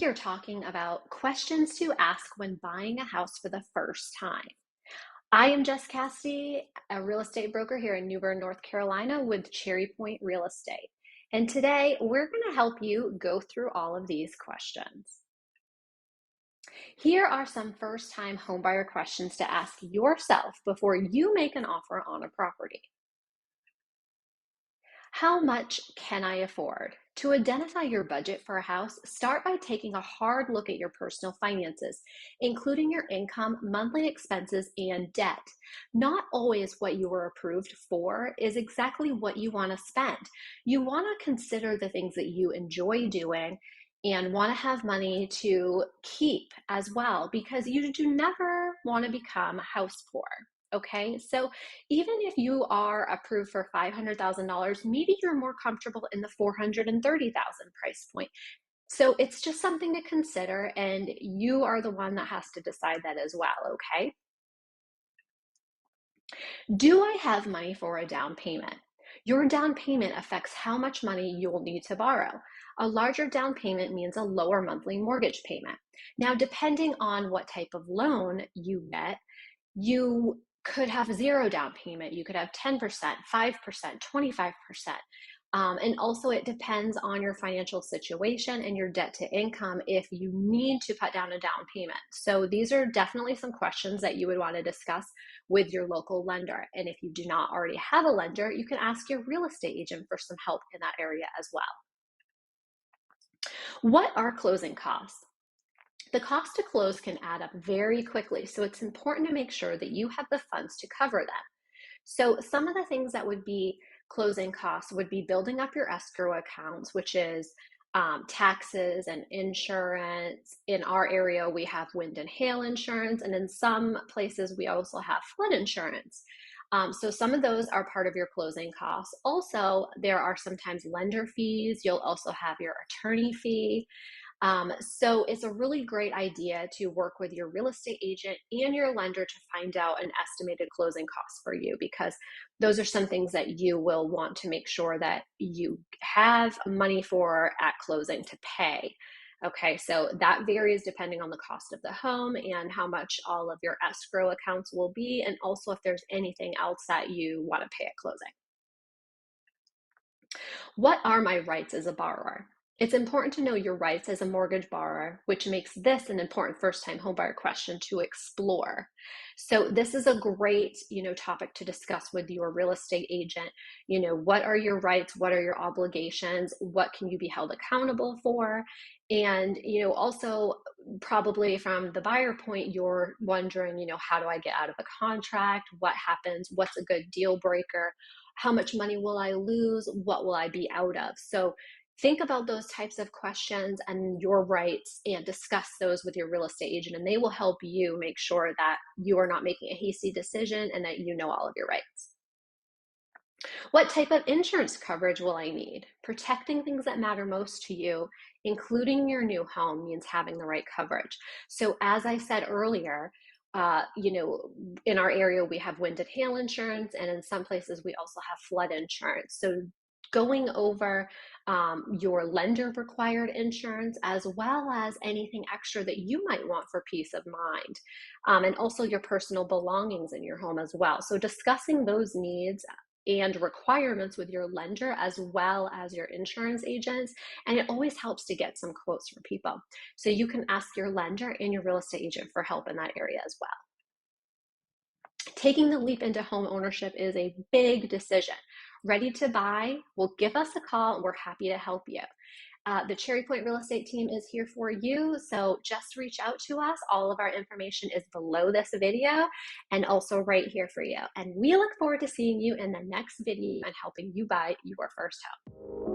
we are talking about questions to ask when buying a house for the first time. I am Jess Cassidy, a real estate broker here in New Bern, North Carolina with Cherry Point Real Estate. And today we're going to help you go through all of these questions. Here are some first-time homebuyer questions to ask yourself before you make an offer on a property. How much can I afford? To identify your budget for a house, start by taking a hard look at your personal finances, including your income, monthly expenses, and debt. Not always what you were approved for is exactly what you want to spend. You want to consider the things that you enjoy doing and want to have money to keep as well, because you do never want to become house poor. Okay, so even if you are approved for $500,000, maybe you're more comfortable in the $430,000 price point. So it's just something to consider, and you are the one that has to decide that as well, okay? Do I have money for a down payment? Your down payment affects how much money you will need to borrow. A larger down payment means a lower monthly mortgage payment. Now, depending on what type of loan you get, you could have zero down payment. You could have 10%, 5%, 25%. And also it depends on your financial situation and your debt to income if you need to put down a down payment. So these are definitely some questions that you would want to discuss with your local lender. And if you do not already have a lender, you can ask your real estate agent for some help in that area as well. What are closing costs? The cost to close can add up very quickly, so it's important to make sure that you have the funds to cover them. So some of the things that would be closing costs would be building up your escrow accounts, which is taxes and insurance. In our area, we have wind and hail insurance, and in some places, we also have flood insurance. So some of those are part of your closing costs. Also, there are sometimes lender fees. You'll also have your attorney fee. So it's a really great idea to work with your real estate agent and your lender to find out an estimated closing cost for you, because those are some things that you will want to make sure that you have money for at closing to pay. Okay, so that varies depending on the cost of the home and how much all of your escrow accounts will be, and also if there's anything else that you want to pay at closing. What are my rights as a borrower? It's important to know your rights as a mortgage borrower, which makes this an important first-time homebuyer question to explore. So this is a great, topic to discuss with your real estate agent. What are your rights? What are your obligations? What can you be held accountable for? And, also probably from the buyer point, you're wondering, how do I get out of a contract? What happens? What's a good deal breaker? How much money will I lose? What will I be out of? So think about those types of questions and your rights and discuss those with your real estate agent, and they will help you make sure that you are not making a hasty decision and that you know all of your rights. What type of insurance coverage will I need? Protecting things that matter most to you, including your new home, means having the right coverage. So as I said earlier, in our area, we have wind and hail insurance, and in some places we also have flood insurance. So going over your lender required insurance, as well as anything extra that you might want for peace of mind, and also your personal belongings in your home as well. So discussing those needs and requirements with your lender as well as your insurance agents. And it always helps to get some quotes from people. So you can ask your lender and your real estate agent for help in that area as well. Taking the leap into home ownership is a big decision. Ready to buy? Well, give us a call and we're happy to help you. The Cherry Point Real Estate team is here for you, so just reach out to us. All of our information is below this video and also right here for you. And we look forward to seeing you in the next video and helping you buy your first home.